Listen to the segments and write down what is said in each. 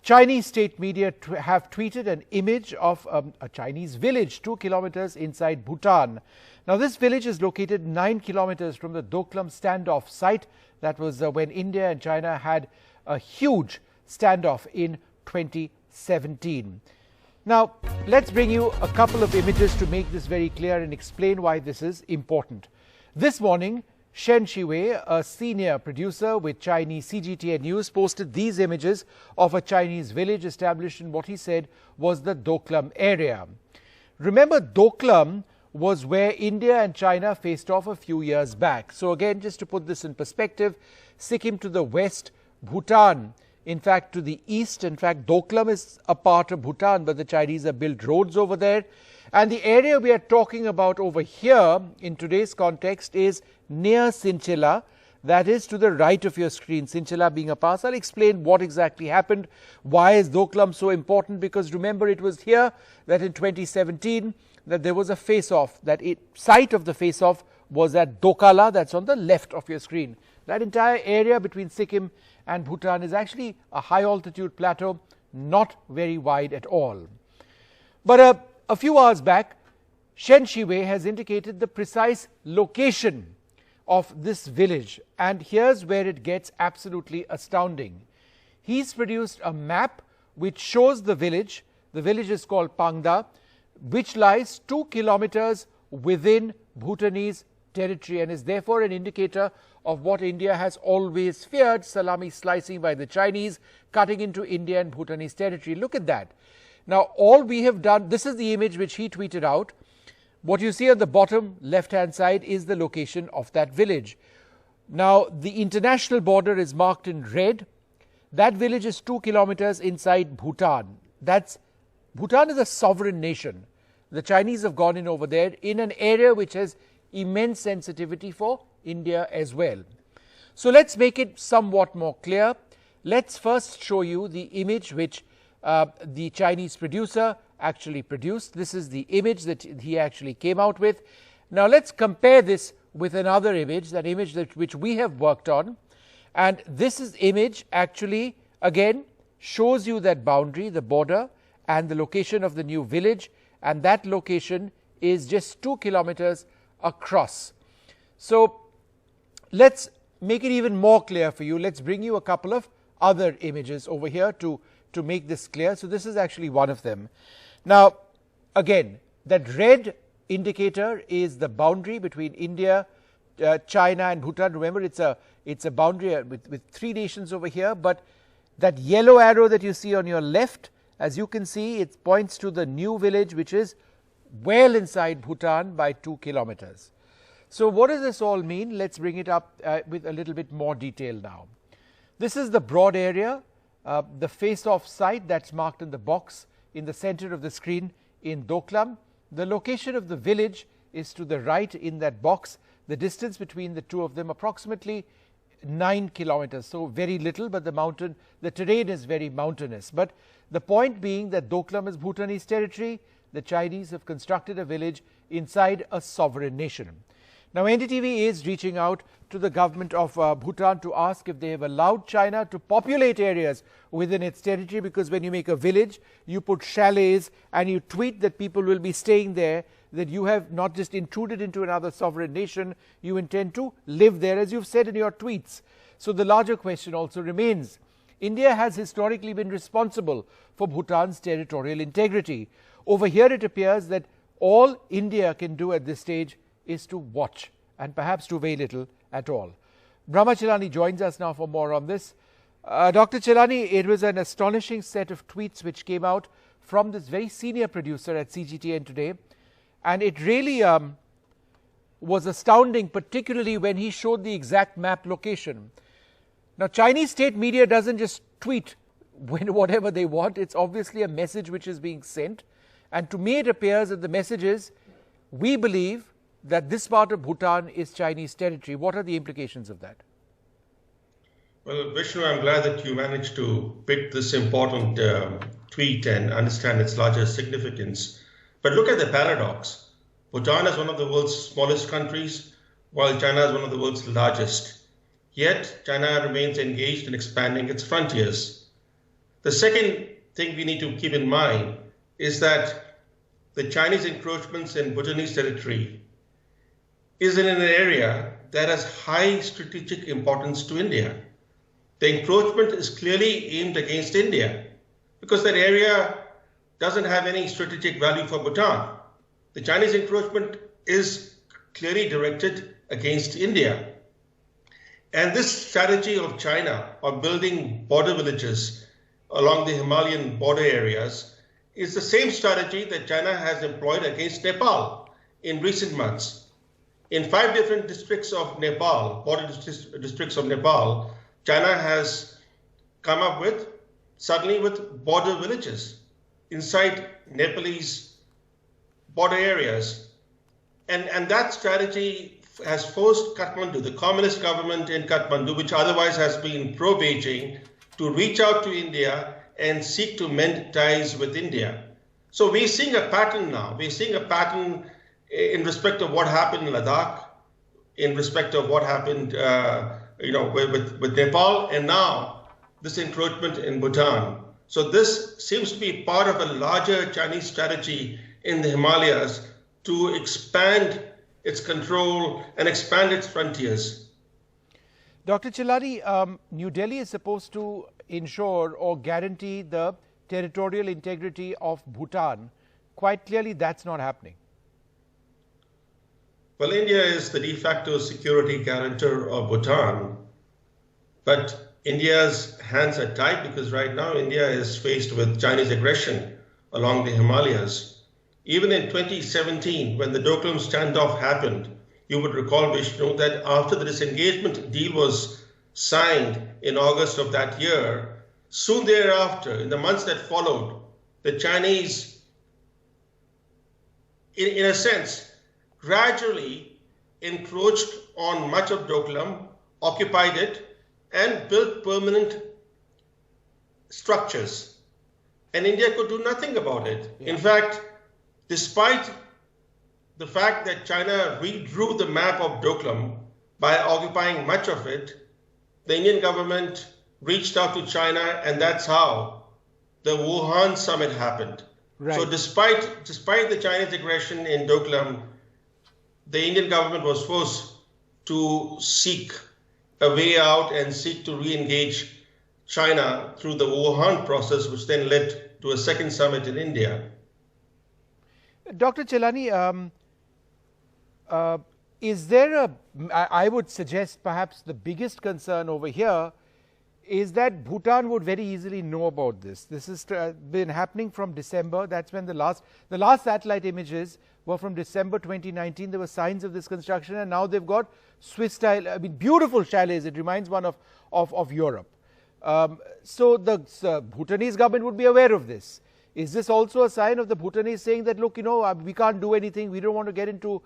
Chinese state media have tweeted an image of a Chinese village 2 kilometers inside Bhutan. Now, this village is located 9 kilometers from the Doklam standoff site. That was when India and China had a huge standoff in 2017. Now, let's bring you a couple of images to make this very clear and explain why this is important. This morning, Shen Shiwei, a senior producer with Chinese CGTN News, posted these images of a Chinese village established in what he said was the Doklam area. Remember, Doklam was where India and China faced off a few years back. So again, just to put this in perspective, Sikkim to the west, Bhutan in fact to the east. In fact, Doklam is a part of Bhutan, but the Chinese have built roads over there. And the area we are talking about over here in today's context is near Sinchila, that is to the right of your screen, Sinchila being a pass. I'll explain what exactly happened. Why is Doklam so important? Because remember, it was here that in 2017 that there was a face-off, that site of the face-off was at Dokala, that's on the left of your screen. That entire area between Sikkim and Bhutan is actually a high altitude plateau, not very wide at all. But a few hours back, Shen Shiwei has indicated the precise location of this village, and here's where it gets absolutely astounding. He's produced a map which shows the village. The village is called Pangda, which lies 2 kilometers within Bhutanese territory and is therefore an indicator of what India has always feared: salami slicing by the Chinese, cutting into India and Bhutanese territory. Look at that. Now, all we have done, this is the image which he tweeted out. What you see on the bottom left-hand side is the location of that village. Now, the international border is marked in red. That village is 2 kilometers inside Bhutan. Bhutan is a sovereign nation. The Chinese have gone in over there in an area which has immense sensitivity for India as well. So let's make it somewhat more clear. Let's first show you the image which the Chinese producer actually produced. This is the image that he actually came out with. Now let's compare this with another image, that image which we have worked on. And this image actually again shows you that boundary, the border, and the location of the new village. And that location is just 2 kilometers across. So let's make it even more clear for you. Let's bring you a couple of other images over here to make this clear. So this is actually one of them. Now, again, that red indicator is the boundary between India, China and Bhutan. Remember, it's a boundary with 3 nations over here, but that yellow arrow that you see on your left, as you can see, it points to the new village, which is well inside Bhutan by 2 kilometers. So what does this all mean? Let's bring it up with a little bit more detail now. This is the broad area, the face-off site that's marked in the box in the center of the screen in Doklam. The location of the village is to the right in that box. The distance between the two of them approximately 9 kilometers. So very little, but the terrain is very mountainous. But the point being that Doklam is Bhutanese territory. The Chinese have constructed a village inside a sovereign nation. Now, NDTV is reaching out to the government of Bhutan to ask if they have allowed China to populate areas within its territory, because when you make a village, you put chalets and you tweet that people will be staying there, that you have not just intruded into another sovereign nation, you intend to live there, as you've said in your tweets. So the larger question also remains. India has historically been responsible for Bhutan's territorial integrity. Over here, it appears that all India can do at this stage is to watch and perhaps do very little at all. Brahma Chilani joins us now for more on this. Dr. Chilani, it was an astonishing set of tweets which came out from this very senior producer at CGTN today, and it really was astounding, particularly when he showed the exact map location. Now, Chinese state media doesn't just tweet whatever they want. It's obviously a message which is being sent, and to me it appears that the message is, we believe that this part of Bhutan is Chinese territory. What are the implications of that? Well, Vishnu, I'm glad that you managed to pick this important tweet and understand its larger significance. But look at the paradox. Bhutan is one of the world's smallest countries, while China is one of the world's largest. Yet, China remains engaged in expanding its frontiers. The second thing we need to keep in mind is that the Chinese encroachments in Bhutanese territory is in an area that has high strategic importance to India. The encroachment is clearly aimed against India because that area doesn't have any strategic value for Bhutan. The Chinese encroachment is clearly directed against India. And this strategy of China of building border villages along the Himalayan border areas is the same strategy that China has employed against Nepal in recent months. In 5 different districts of Nepal, border districts of Nepal, China has come up suddenly with border villages inside Nepalese border areas. And that strategy has forced Kathmandu, the communist government in Kathmandu, which otherwise has been pro-Beijing, to reach out to India and seek to mend ties with India. So we're seeing a pattern now. We're seeing a pattern in respect of what happened in Ladakh, in respect of what happened with Nepal, and now this encroachment in Bhutan. So this seems to be part of a larger Chinese strategy in the Himalayas to expand its control and expand its frontiers. Dr. Chilani, New Delhi is supposed to ensure or guarantee the territorial integrity of Bhutan. Quite clearly, that's not happening. Well, India is the de facto security guarantor of Bhutan, but India's hands are tied because right now India is faced with Chinese aggression along the Himalayas. Even in 2017, when the Doklam standoff happened, you would recall, Vishnu, that after the disengagement deal was signed in August of that year, soon thereafter, in the months that followed, the Chinese, in a sense, gradually encroached on much of Doklam, occupied it, and built permanent structures. And India could do nothing about it. Yeah. In fact, despite the fact that China redrew the map of Doklam by occupying much of it, the Indian government reached out to China, and that's how the Wuhan summit happened. Right. So despite the Chinese aggression in Doklam, the Indian government was forced to seek a way out and seek to re-engage China through the Wuhan process, which then led to a second summit in India. Dr. Chilani, is there I would suggest perhaps the biggest concern over here is that Bhutan would very easily know about this. This has been happening from December. That's when the last satellite images were from December 2019. There were signs of this construction, and now they've got Swiss style, I mean, beautiful chalets. It reminds one of Europe. So the Bhutanese government would be aware of this. Is this also a sign of the Bhutanese saying that, look, we can't do anything, we don't want to get into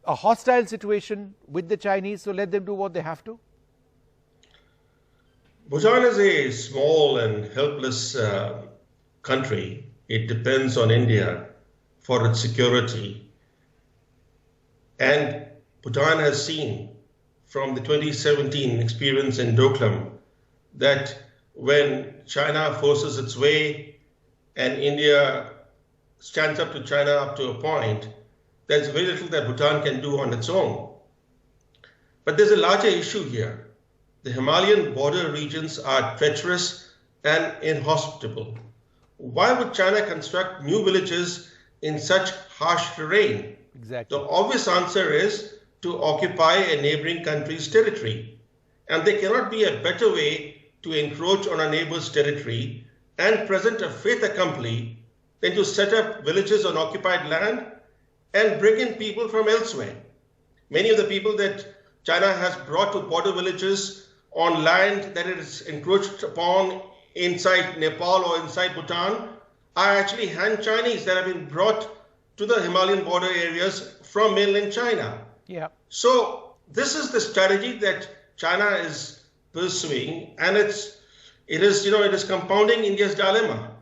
a hostile situation with the Chinese, so let them do what they have to? Bhutan is a small and helpless country. It depends on India for its security. And Bhutan has seen from the 2017 experience in Doklam that when China forces its way and India stands up to China up to a point, there's very little that Bhutan can do on its own. But there's a larger issue here. The Himalayan border regions are treacherous and inhospitable. Why would China construct new villages in such harsh terrain? Exactly. The obvious answer is to occupy a neighboring country's territory. And there cannot be a better way to encroach on a neighbor's territory and present a fait accompli than to set up villages on occupied land and bring in people from elsewhere. Many of the people that China has brought to border villages on land that it is encroached upon inside Nepal or inside Bhutan are actually Han Chinese that have been brought to the Himalayan border areas from mainland China. Yeah. So this is the strategy that China is pursuing, and it is compounding India's dilemma.